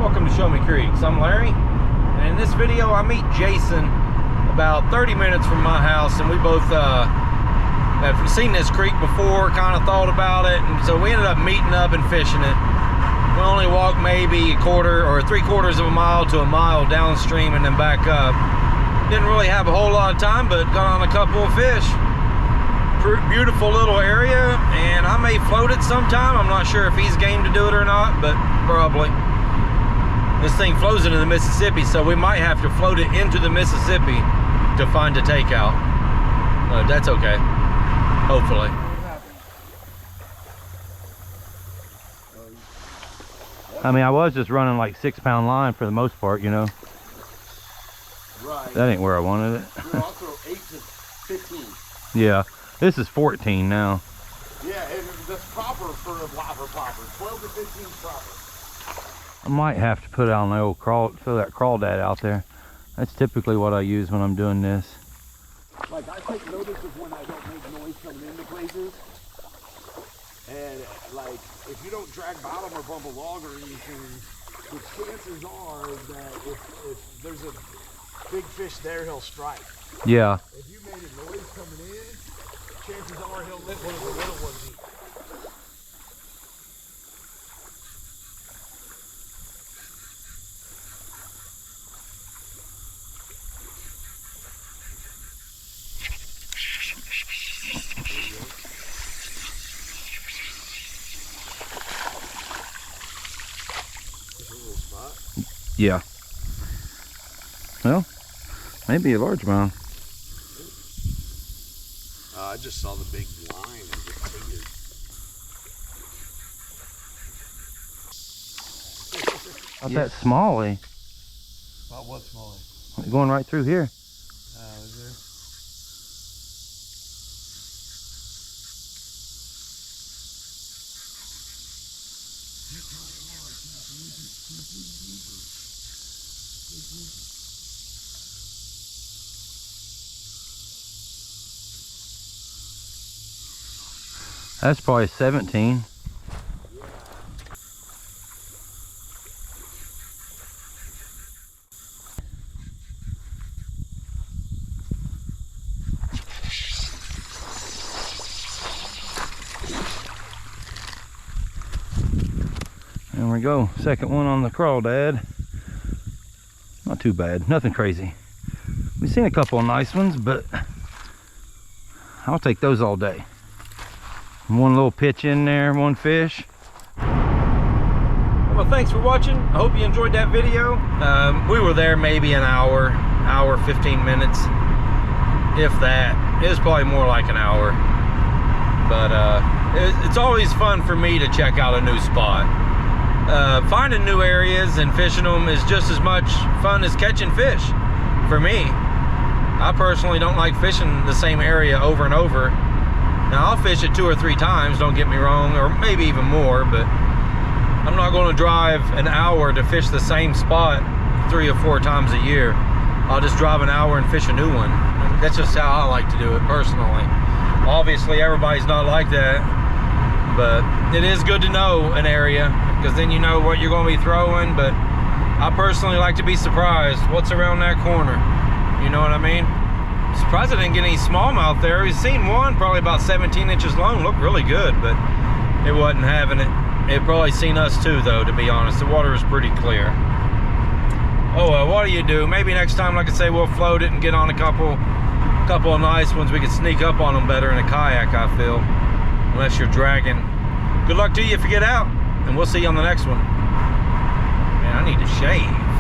Welcome to Show Me Creeks. I'm Larry, and in this video I meet Jason about 30 minutes from my house, and we both have seen this creek before, kind of thought about it, and so we ended up meeting up and fishing it. We only walked maybe a quarter or 3/4 of a mile to a mile downstream and then back up. Didn't really have a whole lot of time, but got on a couple of fish. Beautiful little area, and I may float it sometime. I'm not sure if he's game to do it or not, but probably. This thing flows into the Mississippi, so we might have to float it into the Mississippi to find a takeout. That's okay, hopefully. I mean, I was just running like 6-pound line for the most part, you know. Right. That ain't where I wanted it. You're also 8 to 15. Yeah. This is 14 now. Yeah, and that's proper for a whopper popper. 12 to 15 is proper. I might have to put it on the old throw that crawdad out there. That's typically what I use when I'm doing this. Like, I take notice of when I don't make noise coming into places. And, like, if you don't drag bottom or bump a log or anything, the chances are that if there's a big fish there, he'll strike. Yeah. If you made a noise coming in, chances are he'll let one of the little ones eat. Is it a little spot? Yeah. Well, maybe a largemouth. I just saw the big line and just figured. Not that smallie. About what smallie? Going right through here. Oh, is there? That's probably 17. There we go. Second one on the crawdad. Not too bad. Nothing crazy. We've seen a couple of nice ones, but I'll take those all day. One little pitch in there, one fish. Well, thanks for watching. I hope you enjoyed that video. We were there maybe an hour 15 minutes, if that. It was probably more like an hour. But it's always fun for me to check out a new spot. Finding new areas and fishing them is just as much fun as catching fish for me. I personally don't like fishing the same area over and over. Now, I'll fish it 2 or 3 times, don't get me wrong, or maybe even more, but I'm not going to drive an hour to fish the same spot 3 or 4 times a year. I'll just drive an hour and fish a new one. That's just how I like to do it personally. Obviously, everybody's not like that, but it is good to know an area, because then you know what you're going to be throwing. But I personally like to be surprised what's around that corner. You know what I mean? Surprised I didn't get any smallmouth there. We've seen one probably about 17 inches long, looked really good, but it wasn't having it. It probably seen us too, though, to be honest. The water was pretty clear. Oh well, what do you do? Maybe next time, like I say, we'll float it and get on a couple of nice ones. We can sneak up on them better in a kayak, I feel, unless you're dragging. Good luck to you if you get out, and we'll see you on the next one. Man, I need to shave.